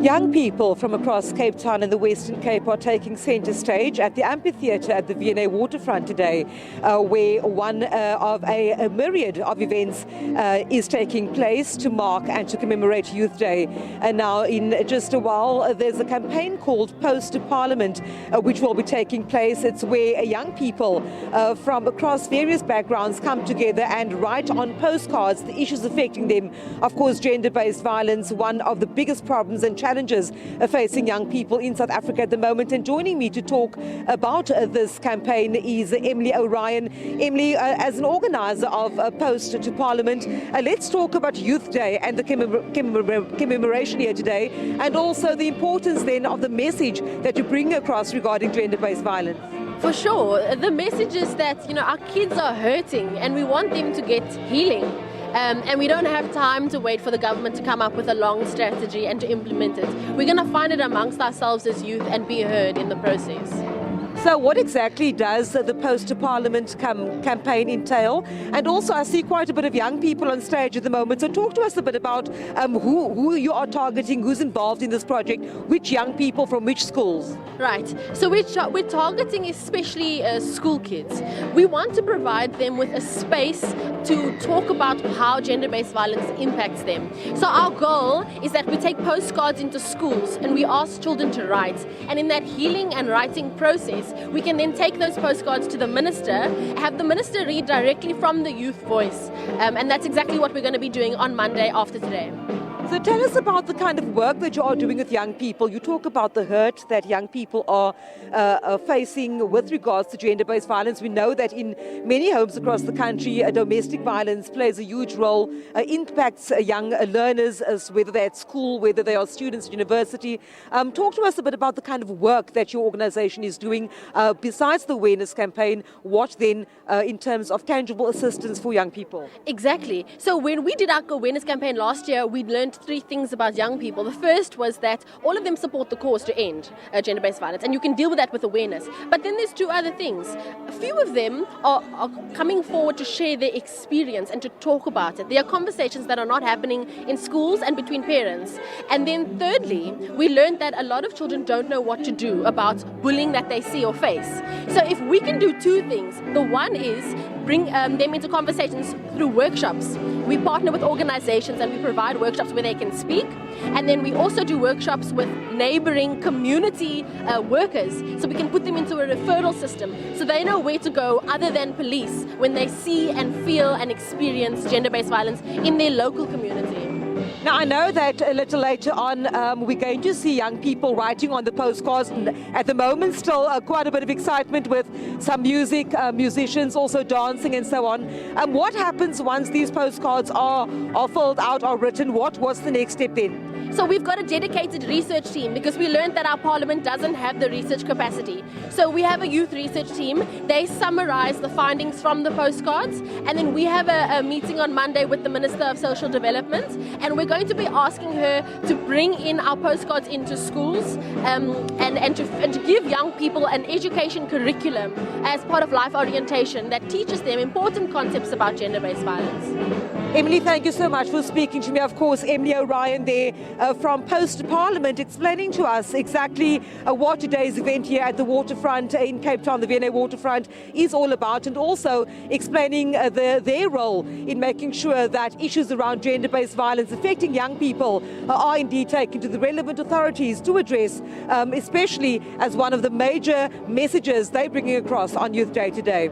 Young people from across Cape Town and the Western Cape are taking centre stage at the amphitheatre at the V&A waterfront today, where one of a myriad of events is taking place to mark and to commemorate Youth Day. And now in just a while there's a campaign called Post to Parliament which will be taking place. It's where young people from across various backgrounds come together and write on postcards the issues affecting them. Of course, gender-based violence, one of the biggest problems and challenges facing young people in South Africa at the moment. And joining me to talk about this campaign is Emily O'Ryan. Emily, as an organizer of Post to Parliament, let's talk about Youth Day and the commemoration here today, and also the importance then of the message that you bring across regarding gender-based violence. For sure. The message is that, our kids are hurting and we want them to get healing. And we don't have time to wait for the government to come up with a long strategy and to implement it. We're going to find it amongst ourselves as youth and be heard in the process. So what exactly does the Post to Parliament campaign entail? And also I see quite a bit of young people on stage at the moment. So talk to us a bit about who you are targeting, who's involved in this project, which young people from which schools? Right. So we're targeting especially school kids. We want to provide them with a space to talk about how gender-based violence impacts them. So our goal is that we take postcards into schools and we ask children to write. And in that healing and writing process, we can then take those postcards to the minister, have the minister read directly from the youth voice. And that's exactly what we're going to be doing on Monday after today. So tell us about the kind of work that you are doing with young people. You talk about the hurt that young people are facing with regards to gender-based violence. We know that in many homes across the country, domestic violence plays a huge role, impacts young learners, whether they're at school, whether they are students at university. Talk to us a bit about the kind of work that your organization is doing besides the awareness campaign. What then in terms of tangible assistance for young people? Exactly. So when we did our awareness campaign last year, we learned three things about young people. The first was that all of them support the cause to end gender-based violence, and you can deal with that with awareness. But then there's two other things. A few of them are coming forward to share their experience and to talk about it. There are conversations that are not happening in schools and between parents. And then thirdly, we learned that a lot of children don't know what to do about bullying that they see or face. So if we can do two things, the one is bring them into conversations through workshops. We partner with organizations and we provide workshops where they can speak, and then we also do workshops with neighboring community workers, so we can put them into a referral system so they know where to go other than police when they see and feel and experience gender-based violence in their local community. Now, I know that a little later on we're going to see young people writing on the postcards. At the moment, still quite a bit of excitement with some music, musicians also dancing and so on. What happens once these postcards are filled out, are written? What's the next step then? So we've got a dedicated research team because we learned that our parliament doesn't have the research capacity. So we have a youth research team. They summarize the findings from the postcards, and then we have a meeting on Monday with the Minister of Social Development, and we're going to be asking her to bring in our postcards into schools and to give young people an education curriculum as part of life orientation that teaches them important concepts about gender-based violence. Emily, thank you so much for speaking to me. Of course, Emily O'Ryan there from Post to Parliament, explaining to us exactly what today's event here at the waterfront in Cape Town, the V&A waterfront, is all about, and also explaining their role in making sure that issues around gender-based violence affecting young people are indeed taken to the relevant authorities to address, especially as one of the major messages they're bringing across on Youth Day today.